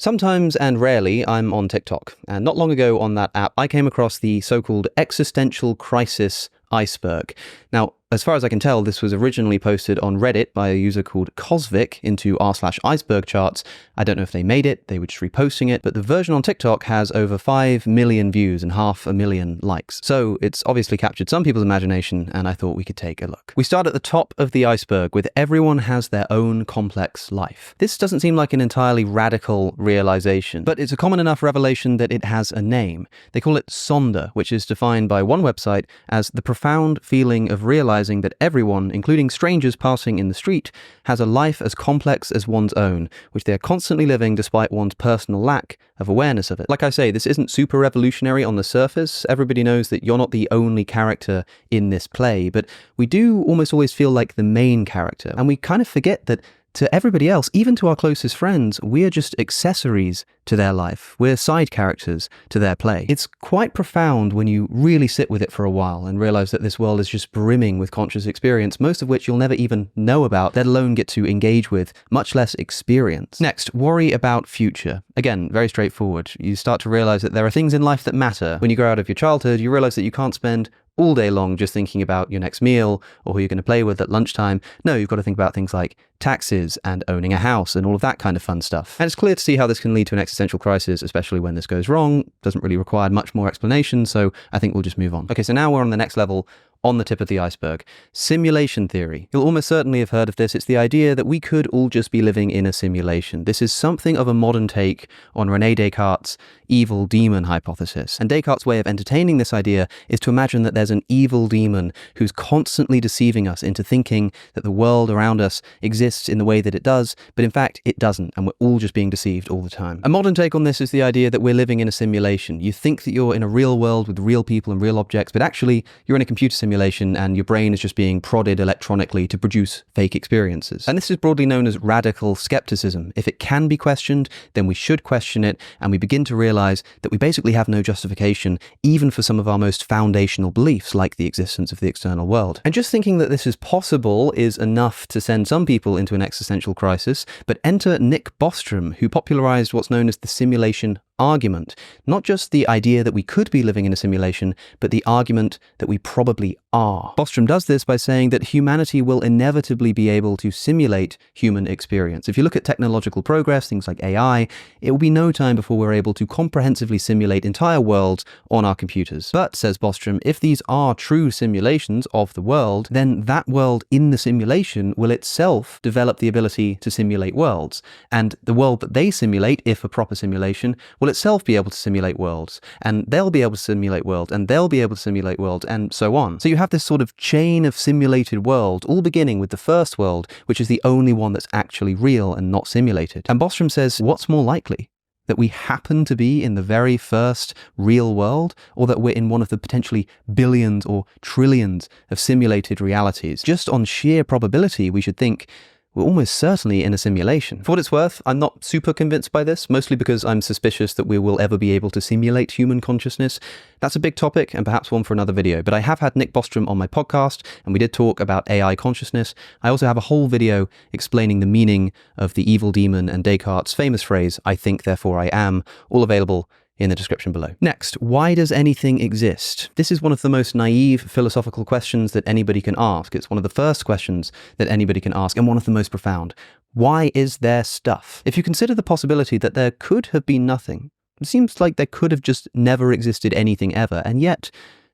Sometimes and rarely I'm on TikTok, and not long ago on that app I came across the so-called existential crisis Iceberg. Now, as far as I can tell, this was originally posted on Reddit by a user called Cosvic into r/iceberg charts. I don't know if they made it, they were just reposting it, but the version on TikTok has over 5 million views and 500,000 likes. So it's obviously captured some people's imagination, and I thought we could take a look. We start at the top of the iceberg with everyone has their own complex life. This doesn't seem like an entirely radical realization, but it's a common enough revelation that it has a name. They call it Sonder, which is defined by one website as the profound feeling of realizing that everyone, including strangers passing in the street, has a life as complex as one's own, which they are constantly living despite one's personal lack of awareness of it. Like I say, this isn't super revolutionary on the surface. Everybody knows that you're not the only character in this play, but we do almost always feel like the main character, and we kind of forget that to everybody else, even to our closest friends, we are just accessories to their life. We're side characters to their play. It's quite profound when you really sit with it for a while and realize that this world is just brimming with conscious experience, most of which you'll never even know about, let alone get to engage with, much less experience. Next, worry about future. Again, very straightforward. You start to realize that there are things in life that matter. When you grow out of your childhood, you realize that you can't spend all day long just thinking about your next meal or who you're going to play with at lunchtime. No, you've got to think about things like taxes and owning a house and all of that kind of fun stuff. And it's clear to see how this can lead to an existential crisis, especially when this goes wrong. Doesn't really require much more explanation, so I think we'll just move on. Okay, so now we're on the next level, on the tip of the iceberg. Simulation theory. You'll almost certainly have heard of this. It's the idea that we could all just be living in a simulation. This is something of a modern take on René Descartes' evil demon hypothesis. And Descartes' way of entertaining this idea is to imagine that there's an evil demon who's constantly deceiving us into thinking that the world around us exists in the way that it does, but in fact it doesn't, and we're all just being deceived all the time. A modern take on this is the idea that we're living in a simulation. You think that you're in a real world with real people and real objects, but actually you're in a computer simulation and your brain is just being prodded electronically to produce fake experiences. And this is broadly known as radical skepticism. If it can be questioned, then we should question it, and we begin to realize that we basically have no justification even for some of our most foundational beliefs, like the existence of the external world. And just thinking that this is possible is enough to send some people into an existential crisis, but enter Nick Bostrom, who popularized what's known as the simulation argument. Not just the idea that we could be living in a simulation, but the argument that we probably are. Bostrom does this by saying that humanity will inevitably be able to simulate human experience. If you look at technological progress, things like AI, it will be no time before we're able to comprehensively simulate entire worlds on our computers. But, says Bostrom, if these are true simulations of the world, then that world in the simulation will itself develop the ability to simulate worlds. And the world that they simulate, if a proper simulation, will itself be able to simulate worlds, and they'll be able to simulate worlds, and they'll be able to simulate worlds, and so on. So you have this sort of chain of simulated worlds, all beginning with the first world, which is the only one that's actually real and not simulated. And Bostrom says, what's more likely? That we happen to be in the very first real world, or that we're in one of the potentially billions or trillions of simulated realities? Just on sheer probability, we should think we're almost certainly in a simulation. For what it's worth, I'm not super convinced by this, mostly because I'm suspicious that we will ever be able to simulate human consciousness. That's a big topic and perhaps one for another video, but I have had Nick Bostrom on my podcast and we did talk about AI consciousness. I also have a whole video explaining the meaning of the evil demon and Descartes' famous phrase, "I think, therefore I am," all available in the description below. Next, why does anything exist? This is one of the most naive philosophical questions that anybody can ask. It's one of the first questions that anybody can ask, and one of the most profound. Why is there stuff? If you consider the possibility that there could have been nothing, it seems like there could have just never existed anything ever, and yet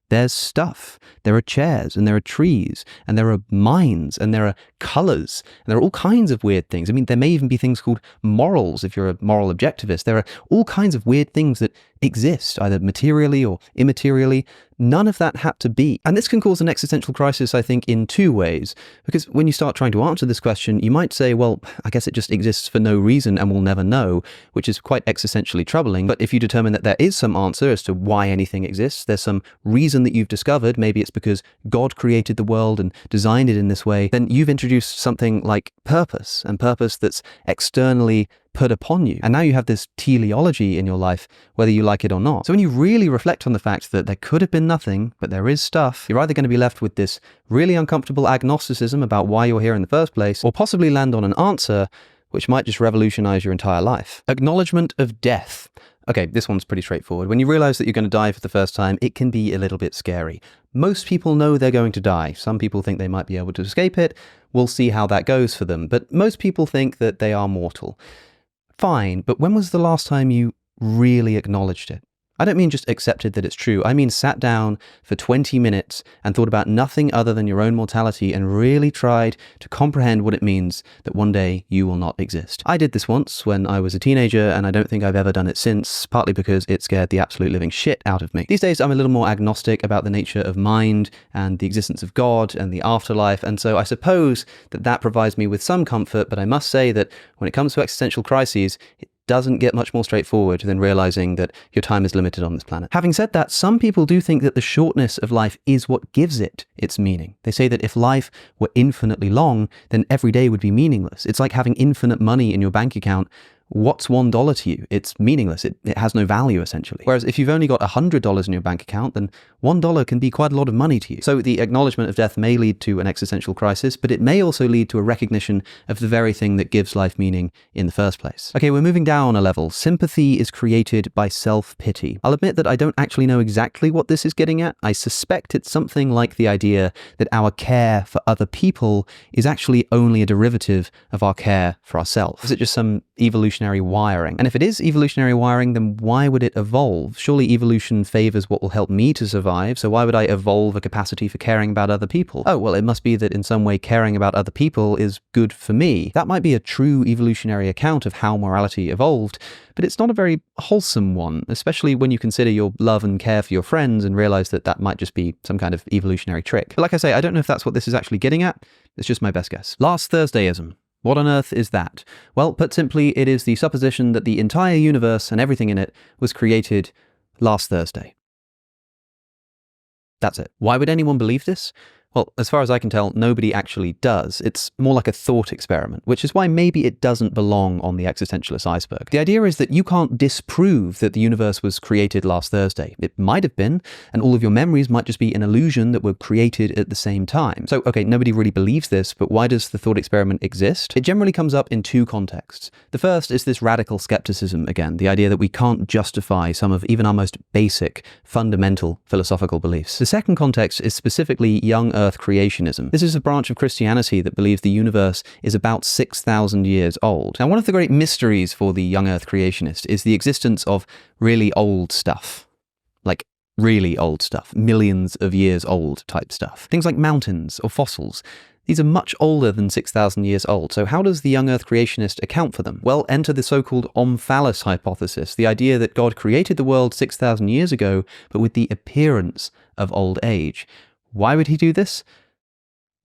there's stuff. There are chairs, and there are trees, and there are minds, and there are colors, and there are all kinds of weird things. I mean, there may even be things called morals if you're a moral objectivist. There are all kinds of weird things that exist, either materially or immaterially. None of that had to be. And this can cause an existential crisis, I think, in two ways. Because when you start trying to answer this question, you might say, well, I guess it just exists for no reason and we'll never know, which is quite existentially troubling. But if you determine that there is some answer as to why anything exists, there's some reason that you've discovered, maybe it's because God created the world and designed it in this way, then you've introduced something like purpose, and purpose that's externally put upon you. And now you have this teleology in your life, whether you like it or not. So when you really reflect on the fact that there could have been nothing, but there is stuff, you're either going to be left with this really uncomfortable agnosticism about why you're here in the first place, or possibly land on an answer which might just revolutionize your entire life. Acknowledgement of death. Okay, this one's pretty straightforward. When you realize that you're going to die for the first time, it can be a little bit scary. Most people know they're going to die. Some people think they might be able to escape it. We'll see how that goes for them. But most people think that they are mortal. Fine, but when was the last time you really acknowledged it? I don't mean just accepted that it's true. I mean sat down for 20 minutes and thought about nothing other than your own mortality and really tried to comprehend what it means that one day you will not exist. I did this once when I was a teenager, and I don't think I've ever done it since, partly because it scared the absolute living shit out of me. These days I'm a little more agnostic about the nature of mind and the existence of God and the afterlife, and so I suppose that provides me with some comfort, but I must say that when it comes to existential crises, it doesn't get much more straightforward than realizing that your time is limited on this planet. Having said that, some people do think that the shortness of life is what gives it its meaning. They say that if life were infinitely long, then every day would be meaningless. It's like having infinite money in your bank account. What's $1 to you? It's meaningless. It has no value, essentially. Whereas if you've only got $100 in your bank account, then $1 can be quite a lot of money to you. So the acknowledgement of death may lead to an existential crisis, but it may also lead to a recognition of the very thing that gives life meaning in the first place. Okay, we're moving down a level. Sympathy is created by self-pity. I'll admit that I don't actually know exactly what this is getting at. I suspect it's something like the idea that our care for other people is actually only a derivative of our care for ourselves. Is it just some evolutionary wiring? And if it is evolutionary wiring, then why would it evolve? Surely evolution favors what will help me to survive, so why would I evolve a capacity for caring about other people? Oh, well, it must be that in some way caring about other people is good for me. That might be a true evolutionary account of how morality evolved, but it's not a very wholesome one, especially when you consider your love and care for your friends and realize that that might just be some kind of evolutionary trick. But like I say, I don't know if that's what this is actually getting at. It's just my best guess. Last Thursdayism. What on earth is that? Well, put simply, it is the supposition that the entire universe and everything in it was created last Thursday. That's it. Why would anyone believe this? Well, as far as I can tell, nobody actually does. It's more like a thought experiment, which is why maybe it doesn't belong on the existentialist iceberg. The idea is that you can't disprove that the universe was created last Thursday. It might have been, and all of your memories might just be an illusion that were created at the same time. So, okay, nobody really believes this, but why does the thought experiment exist? It generally comes up in two contexts. The first is this radical skepticism again, the idea that we can't justify some of even our most basic, fundamental philosophical beliefs. The second context is specifically young Earth creationism. This is a branch of Christianity that believes the universe is about 6,000 years old. Now, one of the great mysteries for the young Earth creationist is the existence of really old stuff. Like really old stuff, millions of years old type stuff. Things like mountains or fossils. These are much older than 6,000 years old, so how does the young Earth creationist account for them? Well, enter the so-called omphalos hypothesis, the idea that God created the world 6,000 years ago, but with the appearance of old age. Why would he do this?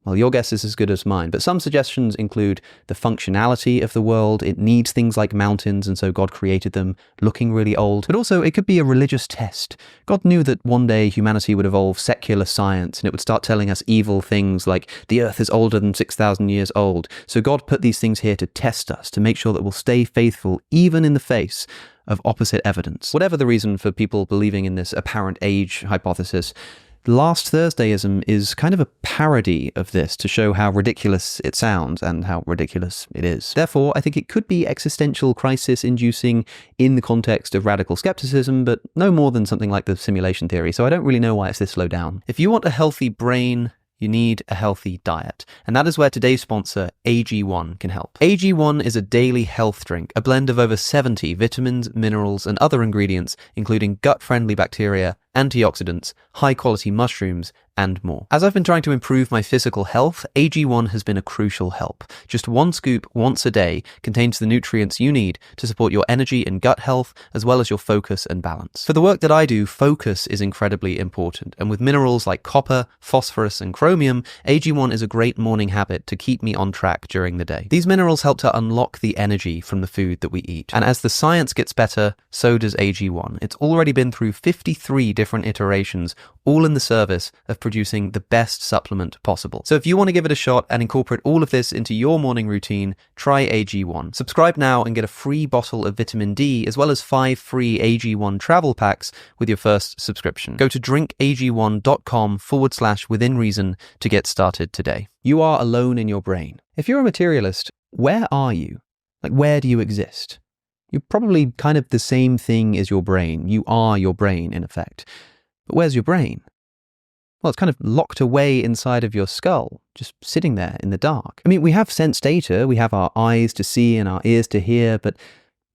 Well, your guess is as good as mine, but some suggestions include the functionality of the world. It needs things like mountains, and so God created them looking really old. But also, it could be a religious test. God knew that one day humanity would evolve secular science, and it would start telling us evil things like the earth is older than 6,000 years old. So God put these things here to test us, to make sure that we'll stay faithful even in the face of opposite evidence. Whatever the reason for people believing in this apparent age hypothesis, Last Thursdayism is kind of a parody of this to show how ridiculous it sounds and how ridiculous it is. Therefore, I think it could be existential crisis inducing in the context of radical skepticism, but no more than something like the simulation theory, so I don't really know why it's this low down. If you want a healthy brain, you need a healthy diet. And that is where today's sponsor, AG1, can help. AG1 is a daily health drink, a blend of over 70 vitamins, minerals, and other ingredients, including gut-friendly bacteria, antioxidants, high-quality mushrooms, and more. As I've been trying to improve my physical health, AG1 has been a crucial help. Just one scoop once a day contains the nutrients you need to support your energy and gut health, as well as your focus and balance. For the work that I do, focus is incredibly important, and with minerals like copper, phosphorus, and chromium, AG1 is a great morning habit to keep me on track during the day. These minerals help to unlock the energy from the food that we eat, and as the science gets better, so does AG1. It's already been through 53 different iterations, all in the service of producing the best supplement possible. So if you want to give it a shot and incorporate all of this into your morning routine, try AG1. Subscribe now and get a free bottle of vitamin D, as well as 5 free AG1 travel packs with your first subscription. Go to drinkag1.com/withinreason to get started today. You are alone in your brain. If you're a materialist, where are you? Like, where do you exist? You're probably kind of the same thing as your brain. You are your brain, in effect. But where's your brain? Well, it's kind of locked away inside of your skull, just sitting there in the dark. I mean, we have sense data, we have our eyes to see and our ears to hear, but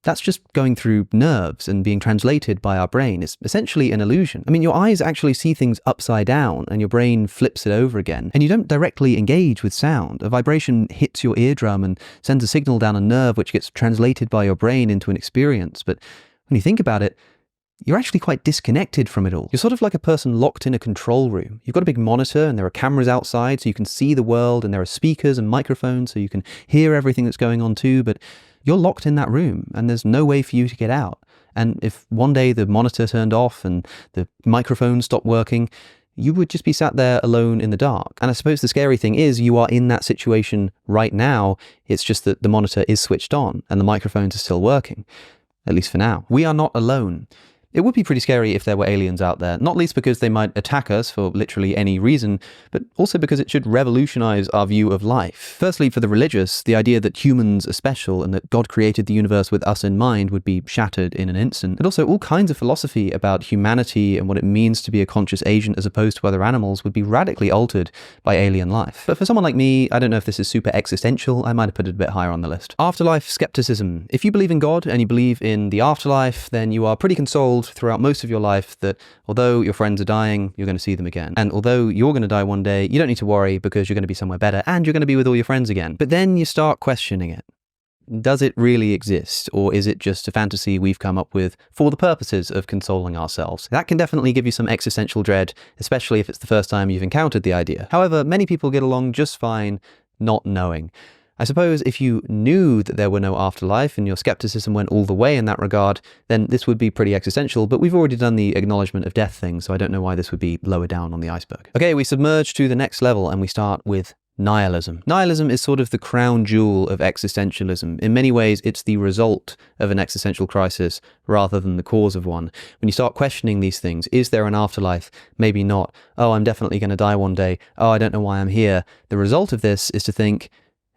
that's just going through nerves and being translated by our brain. It's essentially an illusion. I mean, your eyes actually see things upside down and your brain flips it over again. And you don't directly engage with sound. A vibration hits your eardrum and sends a signal down a nerve which gets translated by your brain into an experience. But when you think about it, you're actually quite disconnected from it all. You're sort of like a person locked in a control room. You've got a big monitor and there are cameras outside so you can see the world, and there are speakers and microphones so you can hear everything that's going on too, but you're locked in that room and there's no way for you to get out. And if one day the monitor turned off and the microphone stopped working, you would just be sat there alone in the dark. And I suppose the scary thing is you are in that situation right now. It's just that the monitor is switched on and the microphones are still working, at least for now. We are not alone. It would be pretty scary if there were aliens out there, not least because they might attack us for literally any reason, but also because it should revolutionize our view of life. Firstly, for the religious, the idea that humans are special and that God created the universe with us in mind would be shattered in an instant. But also all kinds of philosophy about humanity and what it means to be a conscious agent as opposed to other animals would be radically altered by alien life. But for someone like me, I don't know if this is super existential, I might have put it a bit higher on the list. Afterlife Skepticism. If you believe in God and you believe in the afterlife, then you are pretty consoled throughout most of your life that although your friends are dying, you're going to see them again. And although you're going to die one day, you don't need to worry because you're going to be somewhere better and you're going to be with all your friends again. But then you start questioning it. Does it really exist, or is it just a fantasy we've come up with for the purposes of consoling ourselves? That can definitely give you some existential dread, especially if it's the first time you've encountered the idea. However, many people get along just fine not knowing. I suppose if you knew that there were no afterlife and your skepticism went all the way in that regard, then this would be pretty existential, but we've already done the Acknowledgement of Death thing, so I don't know why this would be lower down on the iceberg. Okay, we submerge to the next level and we start with nihilism. Nihilism is sort of the crown jewel of existentialism. In many ways, it's the result of an existential crisis rather than the cause of one. When you start questioning these things, is there an afterlife? Maybe not. Oh, I'm definitely going to die one day. Oh, I don't know why I'm here. The result of this is to think,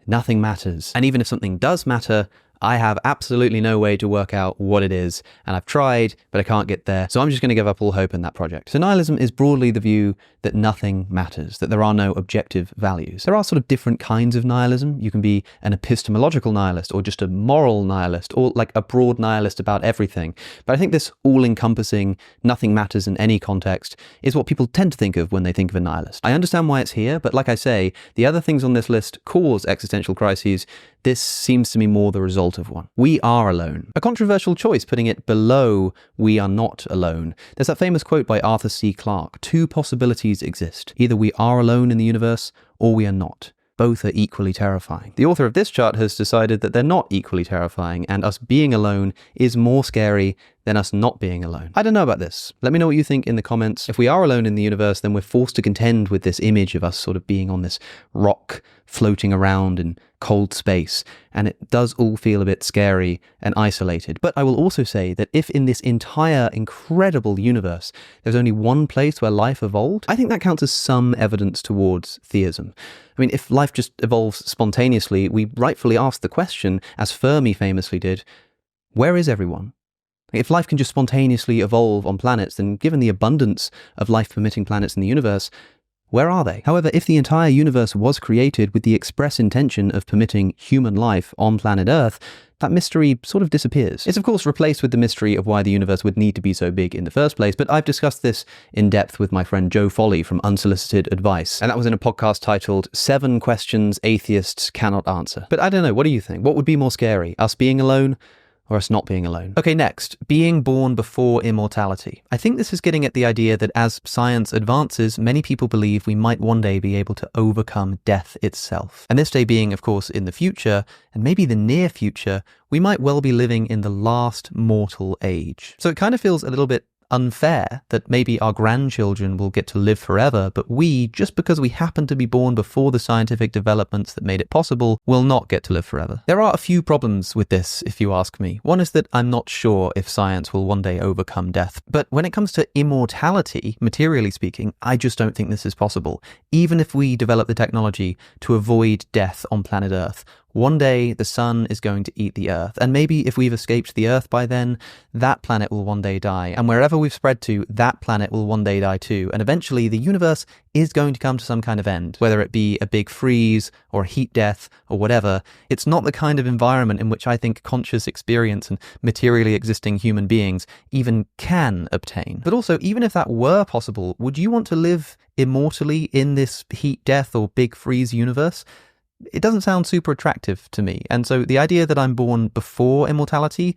nothing matters. And even if something does matter, I have absolutely no way to work out what it is, and I've tried, but I can't get there, so I'm just going to give up all hope in that project. So nihilism is broadly the view that nothing matters, that there are no objective values. There are sort of different kinds of nihilism. You can be an epistemological nihilist, or just a moral nihilist, or like a broad nihilist about everything. But I think this all-encompassing, nothing matters in any context, is what people tend to think of when they think of a nihilist. I understand why it's here, but like I say, the other things on this list cause existential crises. This seems to me more the result of one. We are alone. A controversial choice, putting it below we are not alone. There's that famous quote by Arthur C. Clarke: two possibilities exist. Either we are alone in the universe, or we are not. Both are equally terrifying. The author of this chart has decided that they're not equally terrifying, and us being alone is more scary than us not being alone. I don't know about this. Let me know what you think in the comments. If we are alone in the universe, then we're forced to contend with this image of us sort of being on this rock floating around in cold space, and it does all feel a bit scary and isolated. But I will also say that if in this entire incredible universe there's only one place where life evolved, I think that counts as some evidence towards theism. I mean, if life just evolves spontaneously, we rightfully ask the question, as Fermi famously did, where is everyone? If life can just spontaneously evolve on planets, then given the abundance of life-permitting planets in the universe, where are they? However, if the entire universe was created with the express intention of permitting human life on planet Earth, that mystery sort of disappears. It's of course replaced with the mystery of why the universe would need to be so big in the first place, but I've discussed this in depth with my friend Joe Foley from Unsolicited Advice, and that was in a podcast titled 7 Questions Atheists Cannot Answer. But I don't know, what do you think? What would be more scary, us being alone, or us not being alone? Okay, next, being born before immortality. I think this is getting at the idea that as science advances, many people believe we might one day be able to overcome death itself. And this day being, of course, in the future, and maybe the near future, we might well be living in the last mortal age. So it kind of feels a little bit unfair that maybe our grandchildren will get to live forever, but we, just because we happen to be born before the scientific developments that made it possible, will not get to live forever. There are a few problems with this, if you ask me. One is that I'm not sure if science will one day overcome death, but when it comes to immortality, materially speaking, I just don't think this is possible. Even if we develop the technology to avoid death on planet Earth, one day the sun is going to eat the Earth. And maybe if we've escaped the Earth by then, that planet will one day die. And wherever we've spread to, that planet will one day die too. And eventually the universe is going to come to some kind of end, whether it be a big freeze or a heat death or whatever. It's not the kind of environment in which I think conscious experience and materially existing human beings even can obtain. But also, even if that were possible, would you want to live immortally in this heat death or big freeze universe? It doesn't sound super attractive to me. And so the idea that I'm born before immortality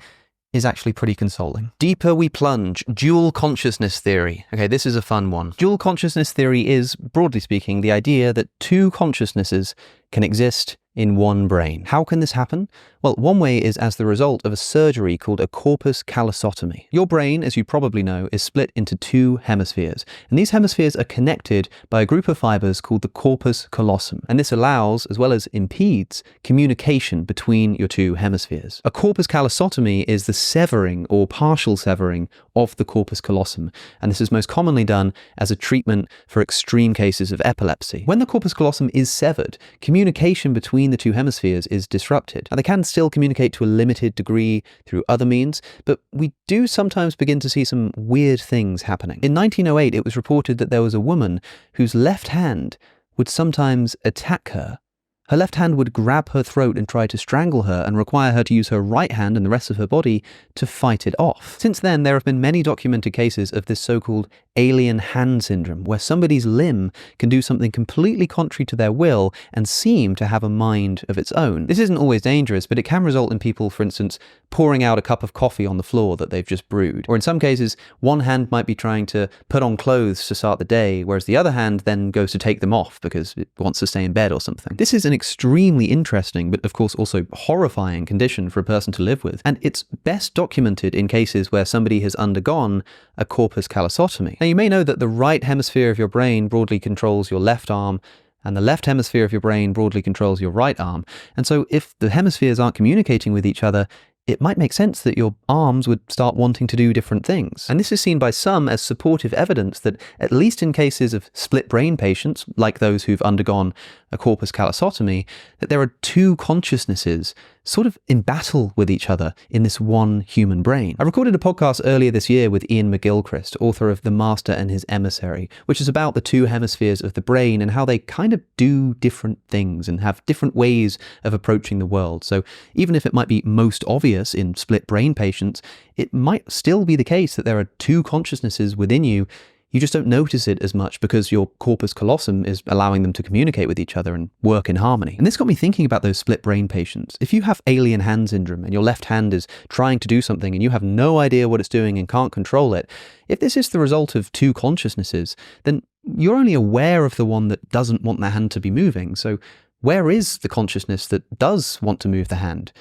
is actually pretty consoling. Deeper we plunge. Dual consciousness theory. Okay, this is a fun one. Dual consciousness theory is, broadly speaking, the idea that two consciousnesses can exist in one brain. How can this happen? Well, one way is as the result of a surgery called a corpus callosotomy. Your brain, as you probably know, is split into two hemispheres, and these hemispheres are connected by a group of fibers called the corpus callosum, and this allows, as well as impedes, communication between your two hemispheres. A corpus callosotomy is the severing or partial severing of the corpus callosum, and this is most commonly done as a treatment for extreme cases of epilepsy. When the corpus callosum is severed, communication between the two hemispheres is disrupted. Now, they can still communicate to a limited degree through other means, but we do sometimes begin to see some weird things happening. In 1908, it was reported that there was a woman whose left hand would sometimes attack her. Her left hand would grab her throat and try to strangle her and require her to use her right hand and the rest of her body to fight it off. Since then, there have been many documented cases of this so-called alien hand syndrome, where somebody's limb can do something completely contrary to their will and seem to have a mind of its own. This isn't always dangerous, but it can result in people, for instance, pouring out a cup of coffee on the floor that they've just brewed. Or in some cases, one hand might be trying to put on clothes to start the day, whereas the other hand then goes to take them off because it wants to stay in bed or something. This is an extremely interesting, but of course also horrifying condition for a person to live with. And it's best documented in cases where somebody has undergone a corpus callosotomy. Now, you may know that the right hemisphere of your brain broadly controls your left arm, and the left hemisphere of your brain broadly controls your right arm. And so if the hemispheres aren't communicating with each other, it might make sense that your arms would start wanting to do different things. And this is seen by some as supportive evidence that, at least in cases of split brain patients, like those who've undergone a corpus callosotomy, that there are two consciousnesses sort of in battle with each other in this one human brain. I recorded a podcast earlier this year with Ian McGilchrist, author of The Master and His Emissary, which is about the two hemispheres of the brain and how they kind of do different things and have different ways of approaching the world. So even if it might be most obvious in split brain patients, it might still be the case that there are two consciousnesses within you. You just don't notice it as much because your corpus callosum is allowing them to communicate with each other and work in harmony. And this got me thinking about those split brain patients. If you have alien hand syndrome and your left hand is trying to do something and you have no idea what it's doing and can't control it, if this is the result of two consciousnesses, then you're only aware of the one that doesn't want the hand to be moving. So where is the consciousness that does want to move the hand?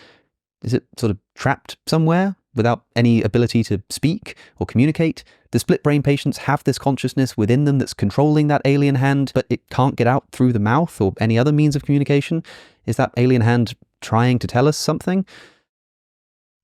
Is it sort of trapped somewhere without any ability to speak or communicate? The split brain patients have this consciousness within them that's controlling that alien hand, but it can't get out through the mouth or any other means of communication. Is that alien hand trying to tell us something?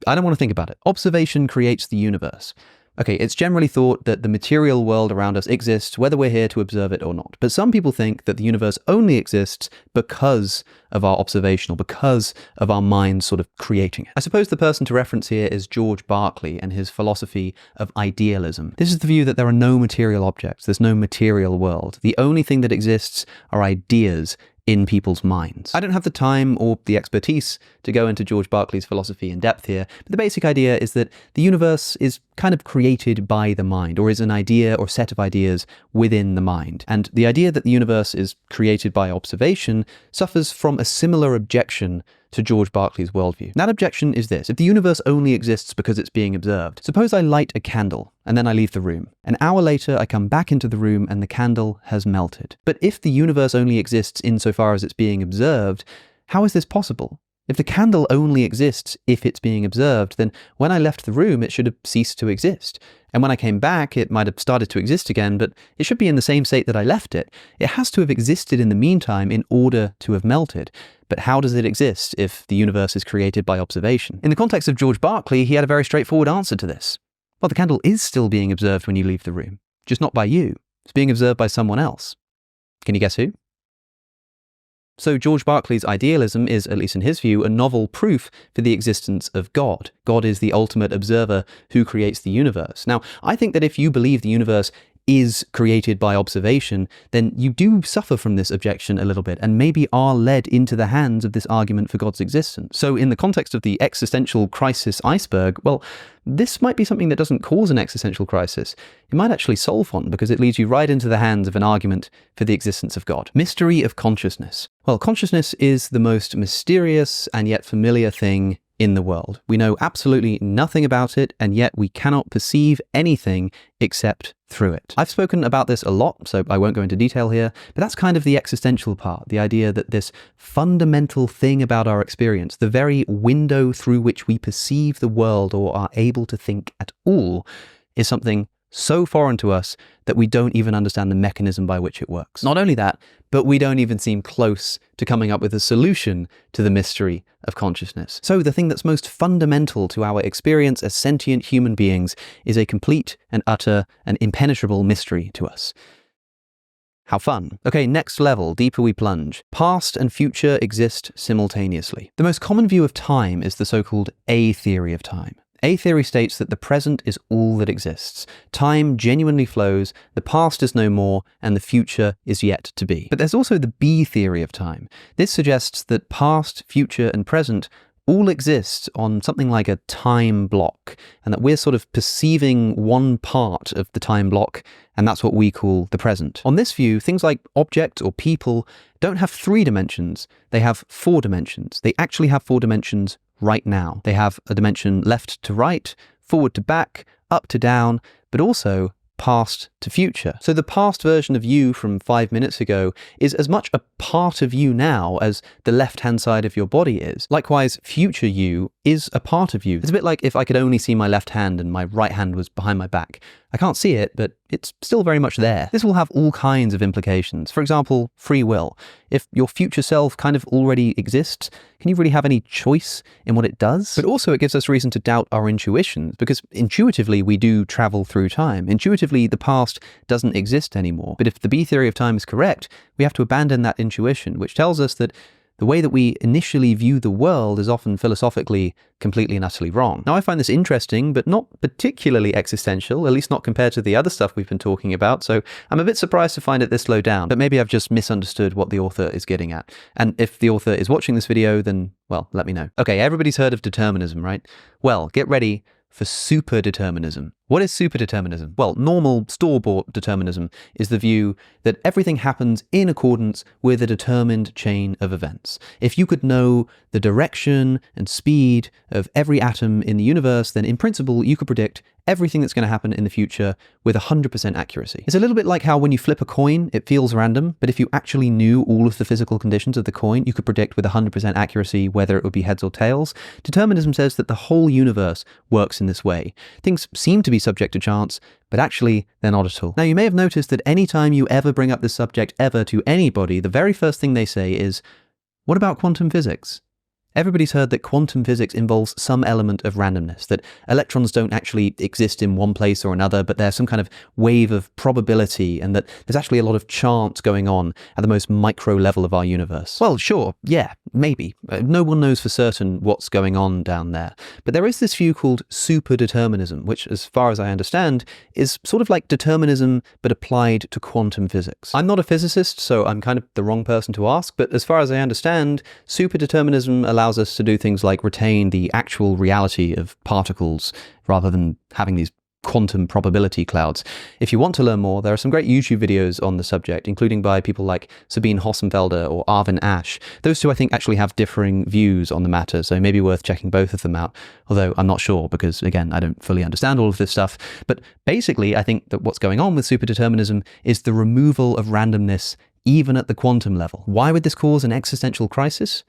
I don't want to think about it. Observation creates the universe. Okay, it's generally thought that the material world around us exists whether we're here to observe it or not. But some people think that the universe only exists because of our observation or because of our minds sort of creating it. I suppose the person to reference here is George Berkeley and his philosophy of idealism. This is the view that there are no material objects, there's no material world. The only thing that exists are ideas in people's minds. I don't have the time or the expertise to go into George Berkeley's philosophy in depth here, but the basic idea is that the universe is kind of created by the mind, or is an idea or set of ideas within the mind. And the idea that the universe is created by observation suffers from a similar objection to George Berkeley's worldview. That objection is this: if the universe only exists because it's being observed, suppose I light a candle and then I leave the room. An hour later, I come back into the room and the candle has melted. But if the universe only exists insofar as it's being observed, how is this possible? If the candle only exists if it's being observed, then when I left the room, it should have ceased to exist. And when I came back, it might have started to exist again, but it should be in the same state that I left it. It has to have existed in the meantime in order to have melted. But how does it exist if the universe is created by observation? In the context of George Berkeley, he had a very straightforward answer to this. Well, the candle is still being observed when you leave the room, just not by you. It's being observed by someone else. Can you guess who? So George Berkeley's idealism is, at least in his view, a novel proof for the existence of God. God is the ultimate observer who creates the universe. Now, I think that if you believe the universe is created by observation, then you do suffer from this objection a little bit and maybe are led into the hands of this argument for God's existence. So in the context of the existential crisis iceberg, well, this might be something that doesn't cause an existential crisis. It might actually solve one because it leads you right into the hands of an argument for the existence of God. Mystery of consciousness. Well, consciousness is the most mysterious and yet familiar thing in the world. We know absolutely nothing about it, and yet we cannot perceive anything except through it. I've spoken about this a lot, so I won't go into detail here, but that's kind of the existential part, the idea that this fundamental thing about our experience, the very window through which we perceive the world or are able to think at all, is something so foreign to us that we don't even understand the mechanism by which it works. Not only that, but we don't even seem close to coming up with a solution to the mystery of consciousness. So the thing that's most fundamental to our experience as sentient human beings is a complete and utter and impenetrable mystery to us. How fun. Okay, next level, deeper we plunge. Past and future exist simultaneously. The most common view of time is the so-called A theory of time. A theory states that the present is all that exists. Time genuinely flows, the past is no more, and the future is yet to be. But there's also the B theory of time. This suggests that past, future, and present all exist on something like a time block, and that we're sort of perceiving one part of the time block, and that's what we call the present. On this view, things like objects or people don't have 3 dimensions, they have 4 dimensions. They actually have 4 dimensions right now. They have a dimension left to right, forward to back, up to down, but also past to future. So the past version of you from 5 minutes ago is as much a part of you now as the left-hand side of your body is. Likewise, future you is a part of you. It's a bit like if I could only see my left hand and my right hand was behind my back. I can't see it, but it's still very much there. This will have all kinds of implications. For example, free will. If your future self kind of already exists, can you really have any choice in what it does? But also it gives us reason to doubt our intuitions, because intuitively we do travel through time. Intuitively, the past doesn't exist anymore. But if the B theory of time is correct, we have to abandon that intuition, which tells us that the way that we initially view the world is often philosophically completely and utterly wrong. Now, I find this interesting, but not particularly existential, at least not compared to the other stuff we've been talking about, so I'm a bit surprised to find it this low down, but maybe I've just misunderstood what the author is getting at. And if the author is watching this video, then, well, let me know. Okay, everybody's heard of determinism, right? Well, get ready for superdeterminism. What is superdeterminism? Well, normal store-bought determinism is the view that everything happens in accordance with a determined chain of events. If you could know the direction and speed of every atom in the universe, then in principle, you could predict everything that's going to happen in the future with 100% accuracy. It's a little bit like how when you flip a coin, it feels random, but if you actually knew all of the physical conditions of the coin, you could predict with 100% accuracy whether it would be heads or tails. Determinism says that the whole universe works in this way. Things seem to be subject to chance, but actually they're not at all. Now, you may have noticed that anytime you ever bring up this subject ever to anybody, the very first thing they say is, what about quantum physics? Everybody's heard that quantum physics involves some element of randomness, that electrons don't actually exist in one place or another, but there's some kind of wave of probability, and that there's actually a lot of chance going on at the most micro level of our universe. Well, sure, yeah, maybe. No one knows for certain what's going on down there. But there is this view called superdeterminism, which, as far as I understand, is sort of like determinism, but applied to quantum physics. I'm not a physicist, so I'm kind of the wrong person to ask, but as far as I understand, superdeterminism allows us to do things like retain the actual reality of particles rather than having these quantum probability clouds. If you want to learn more, there are some great YouTube videos on the subject, including by people like Sabine Hossenfelder or Arvin Ash. Those two, I think, actually have differing views on the matter, so maybe worth checking both of them out, although I'm not sure because, again, I don't fully understand all of this stuff. But basically, I think that what's going on with superdeterminism is the removal of randomness even at the quantum level. Why would this cause an existential crisis?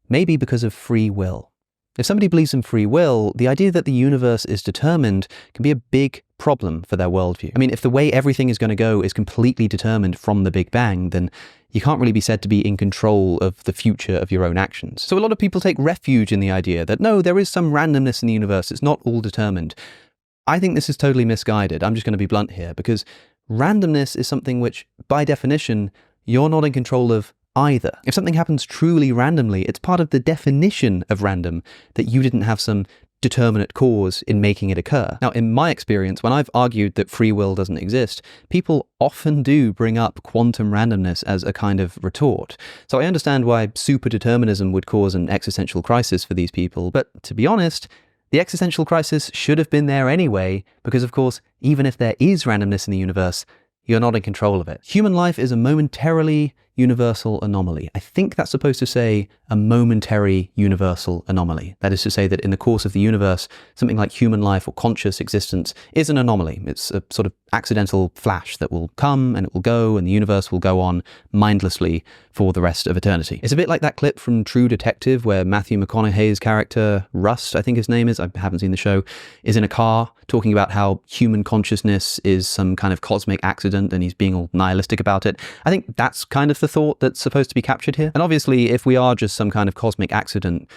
Maybe because of free will. If somebody believes in free will, the idea that the universe is determined can be a big problem for their worldview. I mean, if the way everything is going to go is completely determined from the Big Bang, then you can't really be said to be in control of the future of your own actions. So a lot of people take refuge in the idea that, no, there is some randomness in the universe, it's not all determined. I think this is totally misguided. I'm just going to be blunt here, because randomness is something which, by definition, you're not in control of either. If something happens truly randomly, it's part of the definition of random that you didn't have some determinate cause in making it occur. Now, in my experience, when I've argued that free will doesn't exist, people often do bring up quantum randomness as a kind of retort. So I understand why superdeterminism would cause an existential crisis for these people, but to be honest, the existential crisis should have been there anyway, because of course, even if there is randomness in the universe, you're not in control of it. Human life is a momentarily universal anomaly. I think that's supposed to say a momentary universal anomaly. That is to say that in the course of the universe, something like human life or conscious existence is an anomaly. It's a sort of accidental flash that will come and it will go and the universe will go on mindlessly for the rest of eternity. It's a bit like that clip from True Detective where Matthew McConaughey's character, Rust, I think his name is, I haven't seen the show, is in a car talking about how human consciousness is some kind of cosmic accident and he's being all nihilistic about it. I think that's kind of the thought that's supposed to be captured here. And obviously, if we are just some kind of cosmic accident,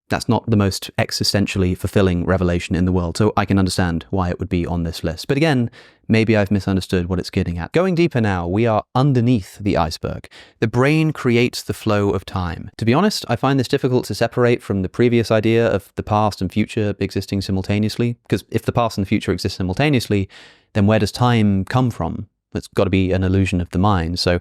that's not the most existentially fulfilling revelation in the world, so I can understand why it would be on this list. But again, maybe I've misunderstood what it's getting at. Going deeper now, we are underneath the iceberg. The brain creates the flow of time. To be honest, I find this difficult to separate from the previous idea of the past and future existing simultaneously, because if the past and the future exist simultaneously, then where does time come from? It's got to be an illusion of the mind, so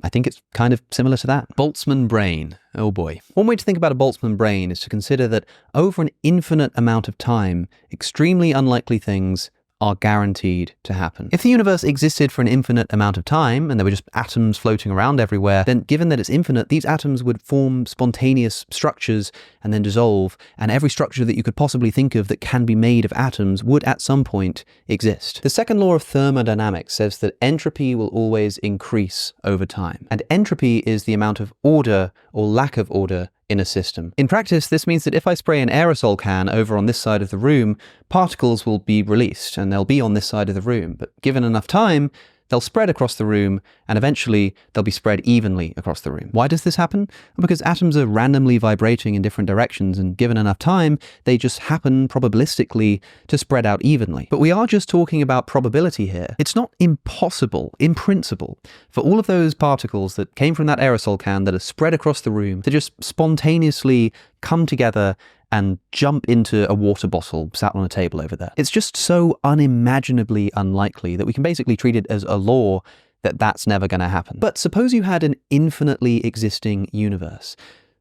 I think it's kind of similar to that. Boltzmann Brain. Oh boy. One way to think about a Boltzmann brain is to consider that over an infinite amount of time, extremely unlikely things are guaranteed to happen. If the universe existed for an infinite amount of time and there were just atoms floating around everywhere, then given that it's infinite, these atoms would form spontaneous structures and then dissolve, and every structure that you could possibly think of that can be made of atoms would at some point exist. The second law of thermodynamics says that entropy will always increase over time, and entropy is the amount of order or lack of order in a system. In practice, this means that if I spray an aerosol can over on this side of the room, particles will be released and they'll be on this side of the room. But given enough time, they'll spread across the room and eventually they'll be spread evenly across the room. Why does this happen? Because atoms are randomly vibrating in different directions and given enough time, they just happen probabilistically to spread out evenly. But we are just talking about probability here. It's not impossible, in principle, for all of those particles that came from that aerosol can that are spread across the room to just spontaneously come together and jump into a water bottle sat on a table over there. It's just so unimaginably unlikely that we can basically treat it as a law that that's never going to happen. But suppose you had an infinitely existing universe.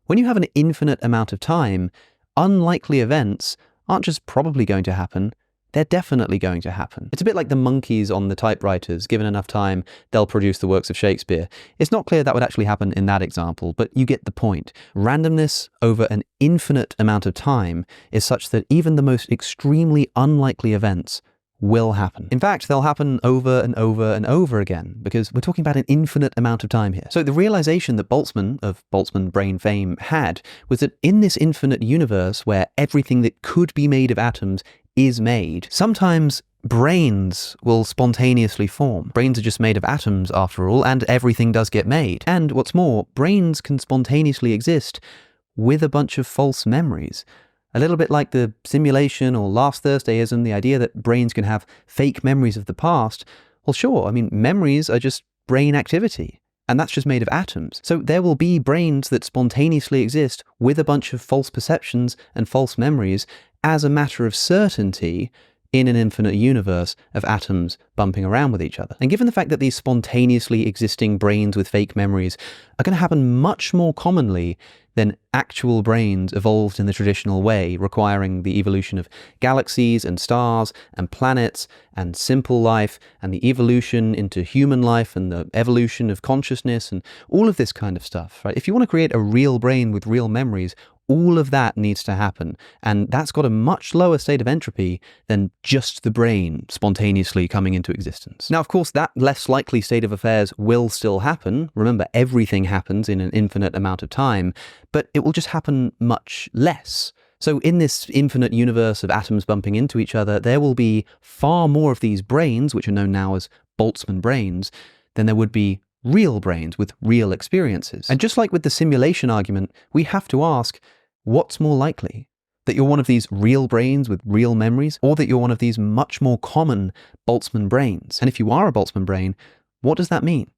When you have an infinite amount of time, unlikely events aren't just probably going to happen, they're definitely going to happen. It's a bit like the monkeys on the typewriters. Given enough time, they'll produce the works of Shakespeare. It's not clear that would actually happen in that example, but you get the point. Randomness over an infinite amount of time is such that even the most extremely unlikely events will happen. In fact, they'll happen over and over and over again, because we're talking about an infinite amount of time here. So the realization that Boltzmann, of Boltzmann Brain fame, had was that in this infinite universe where everything that could be made of atoms is made, sometimes brains will spontaneously form. Brains are just made of atoms after all, and everything does get made. And what's more, brains can spontaneously exist with a bunch of false memories. A little bit like the simulation or last Thursdayism, the idea that brains can have fake memories of the past. Well, sure, I mean, memories are just brain activity. And that's just made of atoms. So there will be brains that spontaneously exist with a bunch of false perceptions and false memories as a matter of certainty in an infinite universe of atoms bumping around with each other. And given the fact that these spontaneously existing brains with fake memories are going to happen much more commonly than actual brains evolved in the traditional way, requiring the evolution of galaxies and stars and planets and simple life and the evolution into human life and the evolution of consciousness and all of this kind of stuff, right? If you want to create a real brain with real memories, all of that needs to happen, and that's got a much lower state of entropy than just the brain spontaneously coming into existence. Now, of course, that less likely state of affairs will still happen. Remember, everything happens in an infinite amount of time, but it will just happen much less. So in this infinite universe of atoms bumping into each other, there will be far more of these brains, which are known now as Boltzmann brains, than there would be real brains with real experiences. And just like with the simulation argument, we have to ask, what's more likely? That you're one of these real brains with real memories, or that you're one of these much more common Boltzmann brains? And if you are a Boltzmann brain, what does that mean?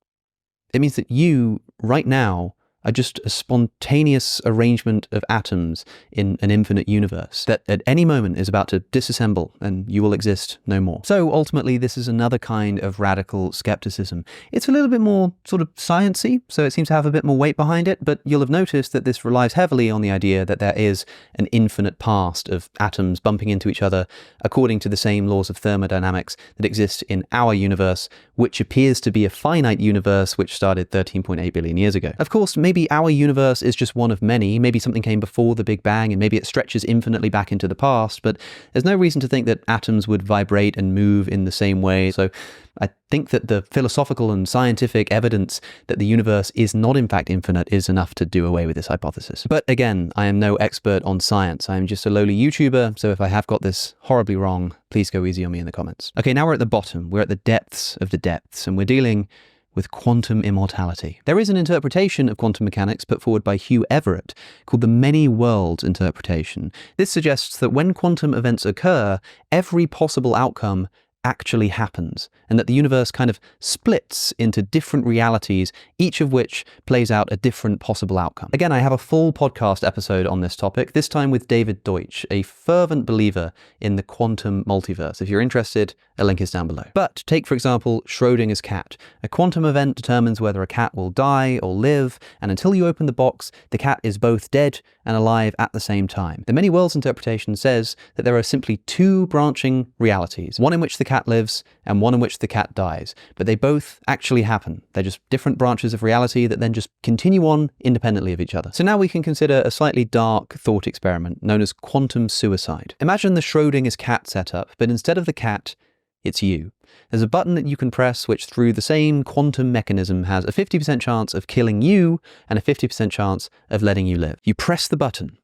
It means that you, right now, are just a spontaneous arrangement of atoms in an infinite universe that at any moment is about to disassemble and you will exist no more. So ultimately, this is another kind of radical skepticism. It's a little bit more sort of sciencey, so it seems to have a bit more weight behind it, but you'll have noticed that this relies heavily on the idea that there is an infinite past of atoms bumping into each other according to the same laws of thermodynamics that exist in our universe, which appears to be a finite universe which started 13.8 billion years ago. Of course, maybe our universe is just one of many, maybe something came before the Big Bang and maybe it stretches infinitely back into the past, but there's no reason to think that atoms would vibrate and move in the same way. So I think that the philosophical and scientific evidence that the universe is not in fact infinite is enough to do away with this hypothesis. But again, I am no expert on science. I am just a lowly YouTuber, so if I have got this horribly wrong, please go easy on me in the comments. Okay, now we're at the bottom. We're at the depths of the depths, and we're dealing with quantum immortality. There is an interpretation of quantum mechanics put forward by Hugh Everett called the many worlds interpretation. This suggests that when quantum events occur, every possible outcome actually happens, and that the universe kind of splits into different realities, each of which plays out a different possible outcome. Again, I have a full podcast episode on this topic, this time with David Deutsch, a fervent believer in the quantum multiverse. If you're interested, a link is down below. But take, for example, Schrödinger's cat. A quantum event determines whether a cat will die or live, and until you open the box, the cat is both dead and alive at the same time. The many worlds interpretation says that there are simply two branching realities, one in which the cat lives and one in which the cat dies, but they both actually happen. They're just different branches of reality that then just continue on independently of each other. So now we can consider a slightly dark thought experiment known as quantum suicide. Imagine the Schrödinger's cat setup, but instead of the cat, it's you. There's a button that you can press which through the same quantum mechanism has a 50% chance of killing you and a 50% chance of letting you live. You press the button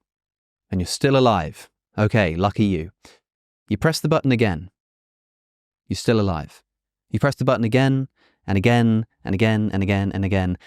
and you're still alive. Okay, lucky you. You press the button again. You're still alive. You press the button again and again and again and again and again.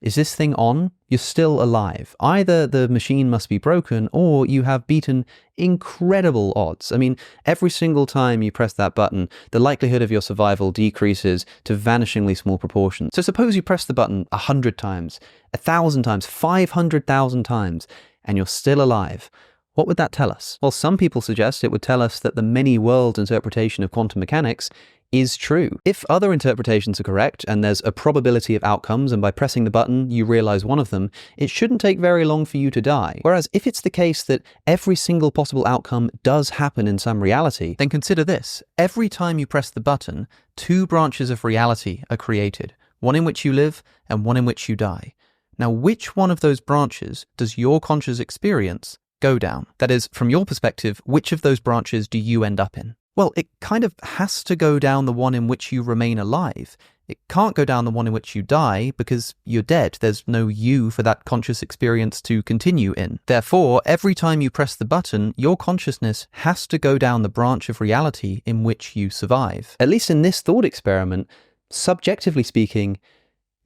Is this thing on? You're still alive. Either the machine must be broken or you have beaten incredible odds. I mean, every single time you press that button, the likelihood of your survival decreases to vanishingly small proportions. So suppose you press the button 100 times, 1,000 times, 500,000 times, and you're still alive. What would that tell us? Well, some people suggest it would tell us that the many worlds interpretation of quantum mechanics is true. If other interpretations are correct and there's a probability of outcomes and by pressing the button you realize one of them, it shouldn't take very long for you to die. Whereas if it's the case that every single possible outcome does happen in some reality, then consider this. Every time you press the button, two branches of reality are created, one in which you live and one in which you die. Now, which one of those branches does your conscious experience go down? That is, from your perspective, which of those branches do you end up in? Well, it kind of has to go down the one in which you remain alive. It can't go down the one in which you die because you're dead. There's no you for that conscious experience to continue in. Therefore, every time you press the button, your consciousness has to go down the branch of reality in which you survive. At least in this thought experiment, subjectively speaking,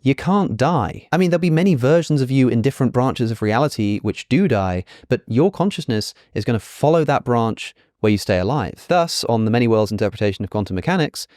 you can't die. I mean, there'll be many versions of you in different branches of reality which do die, but your consciousness is going to follow that branch where you stay alive. Thus, on the many worlds interpretation of quantum mechanics,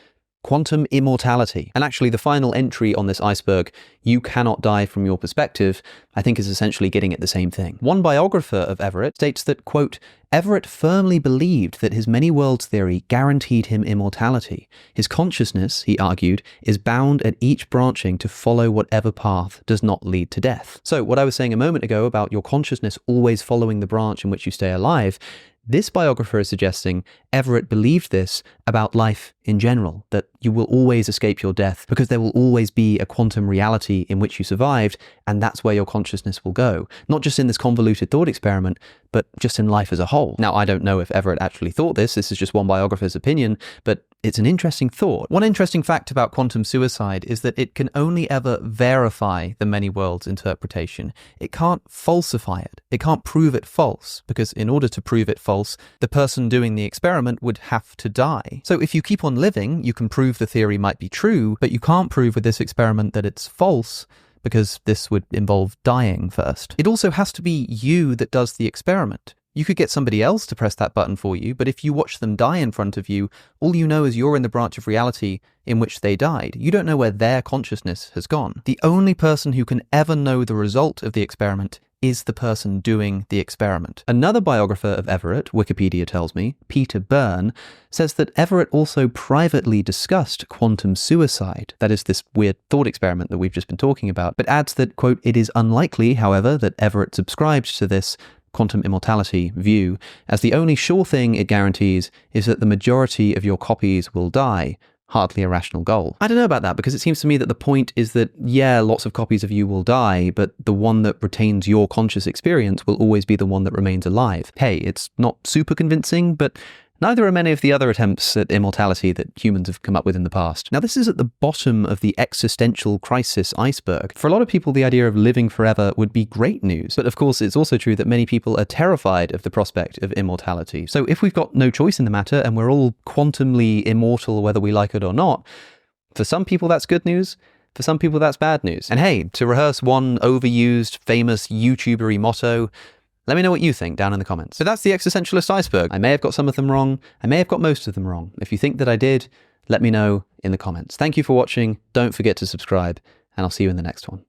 quantum immortality. And actually the final entry on this iceberg, you cannot die from your perspective, I think is essentially getting at the same thing. One biographer of Everett states that, quote, Everett firmly believed that his many worlds theory guaranteed him immortality. His consciousness, he argued, is bound at each branching to follow whatever path does not lead to death. So what I was saying a moment ago about your consciousness always following the branch in which you stay alive, this biographer is suggesting Everett believed this about life in general, that you will always escape your death because there will always be a quantum reality in which you survived, and that's where your consciousness will go. Not just in this convoluted thought experiment, but just in life as a whole. Now, I don't know if Everett actually thought this is just one biographer's opinion, but it's an interesting thought. One interesting fact about quantum suicide is that it can only ever verify the many worlds interpretation. It can't falsify it. It can't prove it false, because in order to prove it false, the person doing the experiment would have to die. So if you keep on living, you can prove the theory might be true, but you can't prove with this experiment that it's false, because this would involve dying first. It also has to be you that does the experiment. You could get somebody else to press that button for you, but if you watch them die in front of you, all you know is you're in the branch of reality in which they died. You don't know where their consciousness has gone. The only person who can ever know the result of the experiment is the person doing the experiment. Another biographer of Everett, Wikipedia tells me, Peter Byrne, says that Everett also privately discussed quantum suicide, that is this weird thought experiment that we've just been talking about, but adds that, quote, it is unlikely, however, that Everett subscribed to this quantum immortality view, as the only sure thing it guarantees is that the majority of your copies will die. Hardly a rational goal. I don't know about that, because it seems to me that the point is that, yeah, lots of copies of you will die, but the one that retains your conscious experience will always be the one that remains alive. Hey, it's not super convincing, but neither are many of the other attempts at immortality that humans have come up with in the past. Now, this is at the bottom of the existential crisis iceberg. For a lot of people, the idea of living forever would be great news. But of course, it's also true that many people are terrified of the prospect of immortality. So if we've got no choice in the matter and we're all quantumly immortal whether we like it or not, for some people that's good news. For some people that's bad news. And hey, to rehearse one overused, famous YouTuber-y motto, let me know what you think down in the comments. So that's the existentialist iceberg. I may have got some of them wrong. I may have got most of them wrong. If you think that I did, let me know in the comments. Thank you for watching. Don't forget to subscribe, and I'll see you in the next one.